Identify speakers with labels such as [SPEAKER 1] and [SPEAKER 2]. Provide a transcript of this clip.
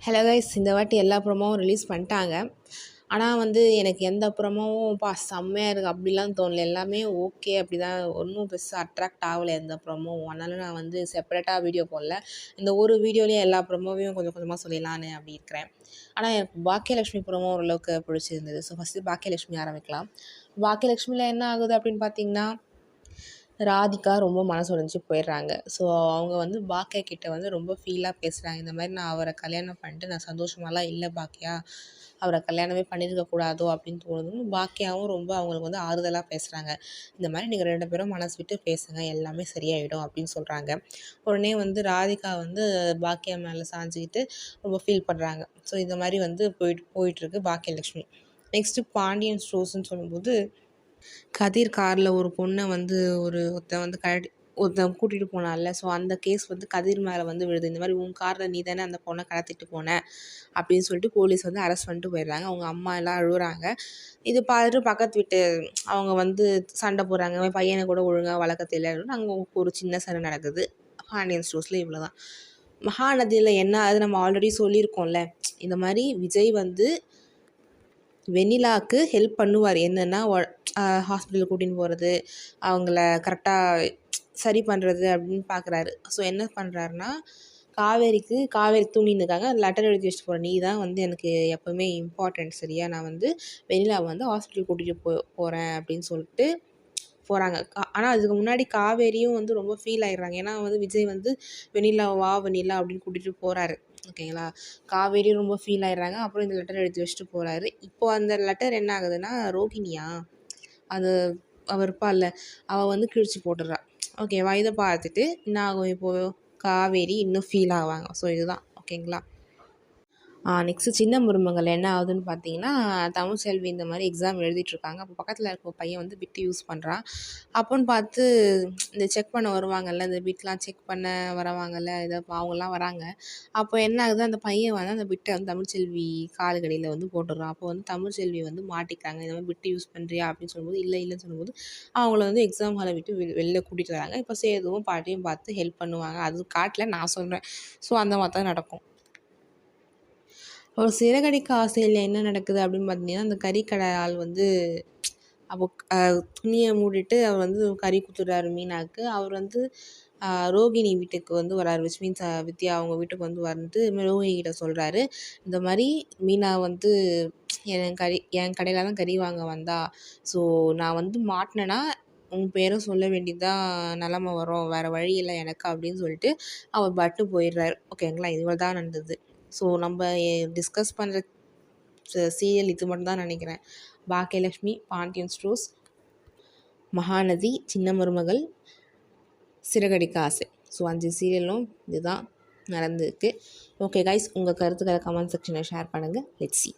[SPEAKER 1] Hello guys, இந்த வாட்டி எல்லா ப்ரோமோவும் ரிலீஸ் பண்ணிட்டாங்க. ஆனால் எனக்கு எந்த ப்ரோமோவும் செம்மையாக இருக்குது அப்படிலாம் தோணல. எல்லாமே ஓகே அப்படி தான், ஒன்றும் பெருசாக அட்ராக்ட் ஆகலை எந்த ப்ரோமோவும். அதனால நான் செப்பரேட்டாக வீடியோ போடல. இந்த ஒரு வீடியோலேயே எல்லா ப்ரோமோவையும் கொஞ்சம் கொஞ்சமாக சொல்லிடலான்னு அப்படி இருக்கிறேன். ஆனால் எனக்கு பாக்கியலட்சுமி ப்ரோமோ ஓரளவுக்கு பிடிச்சிருந்தது. ஸோ ஃபஸ்ட்டு பாக்கியலட்சுமி ஆரம்பிக்கலாம். பாக்கியலட்சுமியில் என்ன ஆகுது அப்படின்னு பார்த்தீங்கன்னா, ராதிகா ரொம்ப மனசு உடைஞ்சு போயிடுறாங்க. ஸோ அவங்க பாக்கியா கிட்ட ரொம்ப ஃபீலாக பேசுகிறாங்க. இந்த மாதிரி நான் அவரை கல்யாணம் பண்ணிட்டு நான் சந்தோஷமாலாம் இல்லை பாக்கியா, அவரை கல்யாணமே பண்ணியிருக்க கூடாதோ அப்படின்னு தோணுதுன்னு பாக்கியாவும் ரொம்ப அவங்களுக்கு ஆறுதலாக பேசுகிறாங்க. இந்த மாதிரி நீங்கள் 2 பேரும் மனசு விட்டு பேசுங்க, எல்லாமே சரியாயிடும் அப்படின்னு சொல்கிறாங்க. உடனே ராதிகா பாக்கியா மேலே சாஞ்சிக்கிட்டு ரொம்ப ஃபீல் பண்ணுறாங்க. ஸோ இந்த மாதிரி போயிட்டுருக்கு பாக்கியலட்சுமி. நெக்ஸ்ட்டு பாண்டியன் ஸ்டோர்ஸ்ன்னு சொல்லும்போது, கதிர் காரில் ஒரு பொண்ணை ஒருத்தன் கூட்டிகிட்டு போனான்ல. ஸோ அந்த கேஸ் கதிர் மேலே விழுது. இந்த மாதிரி உன் காரில் நீ தானே அந்த பொண்ணை கடத்திட்டு போன அப்படின்னு சொல்லிட்டு போலீஸ் அரெஸ்ட் பண்ணிட்டு போயிடுறாங்க. அவங்க அம்மா எல்லாம் அழுகுறாங்க. இது பார்த்துட்டு பக்கத்து வீட்டு அவங்க சண்டை போடுறாங்க, பையனை கூட ஒழுங்காக வளர்க்க தெரியலன்னு. அங்கே ஒரு சின்ன சண்டை நடக்குது. பாண்டியன் ஸ்டோர்ஸில் இவ்வளோ தான். மகாநதியில் என்ன அது நம்ம ஆல்ரெடி சொல்லியிருக்கோம்ல. இந்த மாதிரி விஜய் வெண்ணிலாவுக்கு ஹெல்ப் பண்ணுவார். என்னென்னா ஹாஸ்பிட்டலுக்கு கூட்டின்னு போகிறது, அவங்கள கரெக்டாக சரி பண்ணுறது அப்படின்னு பார்க்குறாரு. ஸோ என்ன பண்ணுறாருன்னா, காவேரி தூங்கின்னு இருக்காங்க. லெட்டர் எழுதி வச்சுட்டு போகிறேன், நீ தான் எனக்கு எப்போவுமே இம்பார்ட்டன்ட், சரியா? நான் வெண்ணிலாவை ஹாஸ்பிட்டல் கூட்டிகிட்டு போகிறேன் அப்படின்னு சொல்லிட்டு போகிறாங்க. ஆனால் அதுக்கு முன்னாடி காவேரியும் ரொம்ப ஃபீல் ஆகிடுறாங்க. ஏன்னா விஜய் வெண்ணிலா வா வெண்ணிலா அப்படின்னு கூட்டிகிட்டு போகிறாரு. ஓகேங்களா? காவேரியும் ரொம்ப ஃபீல் ஆகிடுறாங்க. அப்புறம் இந்த லெட்டர் எழுதி வச்சுட்டு போகிறாரு. இப்போது அந்த லெட்டர் என்ன ஆகுதுன்னா, ரோகிணியா அது அவள் இருப்பாள்ல, அவள் கிழிச்சு போட்டுடுறா. ஓகேவா? இதை பார்த்துட்டு என்ன ஆகும், இப்போது காவேரி இன்னும் ஃபீல் ஆவாங்க. ஸோ இதுதான் ஓகேங்களா. நெக்ஸ்ட்டு சின்ன மருமகள் என்ன ஆகுதுன்னு பார்த்தீங்கன்னா, தமிழ்செல்வி இந்த மாதிரி எக்ஸாம் எழுதிட்டுருக்காங்க. அப்போ பக்கத்தில் இருக்க பையன் பிட் யூஸ் பண்ணுறான். அப்போன்னு பார்த்து இந்த செக் பண்ண வருவாங்கள்ல, இந்த பிட்லாம் செக் பண்ண வருவாங்கள்ல, அவங்கலாம் வராங்க. அப்போ என்ன ஆகுது, அந்த பையன் அந்த பிட்டை தமிழ்செல்வி காலுக்கடியில் போட்டுடுறான். அப்போ தமிழ்செல்வி மாட்டிக்கிறாங்க. இந்த மாதிரி பிட்டு யூஸ் பண்ணுறியா அப்படின்னு சொல்லும்போது, இல்லைன்னு சொல்லும்போது அவங்கள எக்ஸாம் ஹாலை விட்டு வெளில கூட்டிகிட்டு வராங்க. இப்போ சேதுவும் பாட்டியும் பார்த்து ஹெல்ப் பண்ணுவாங்க. அது காட்டல, நான் சொல்கிறேன். ஸோ அந்த மாதிரி தான் நடக்கும். ஒரு சிறகடிக்க ஆசையில் என்ன நடக்குது அப்படின்னு பார்த்தீங்கன்னா, அந்த கறிக்கடை ஆள் அப்போ துணியை மூடிட்டு அவர் கறி குத்துறாரு மீனாவுக்கு. அவர் ரோகிணி வீட்டுக்கு வராரு. விச் மீன்ஸ் வித்யா அவங்க வீட்டுக்கு ரோகிணிகிட்ட சொல்கிறாரு, இந்த மாதிரி மீனா என் கடையில் தான் கறி வாங்க வந்தா. ஸோ நான் மாட்டினேன்னா உன் பேரும் சொல்ல வேண்டியதான் நிலமை வரும், வேறு வழி இல்லை எனக்கு அப்படின்னு சொல்லிட்டு அவர் பட்டு போயிடுறாரு. ஓகேங்களா? இவ்வளோ தான் நடந்தது. ஸோ நம்ம டிஸ்கஸ் பண்ணுற சீரியல் இது மட்டும் தான் நினைக்கிறேன். பாக்கியலட்சுமி, பாண்டியன் ஸ்டோர்ஸ், மகாநதி, சின்ன மருமகள், சிறகடிக்க ஆசை. ஸோ 5 சீரியலும் இதுதான் நடந்திருக்கு. ஓகே கைஸ், உங்கள் கருத்துக்களை கமெண்ட் செக்ஷனில் ஷேர் பண்ணுங்கள். Let's see.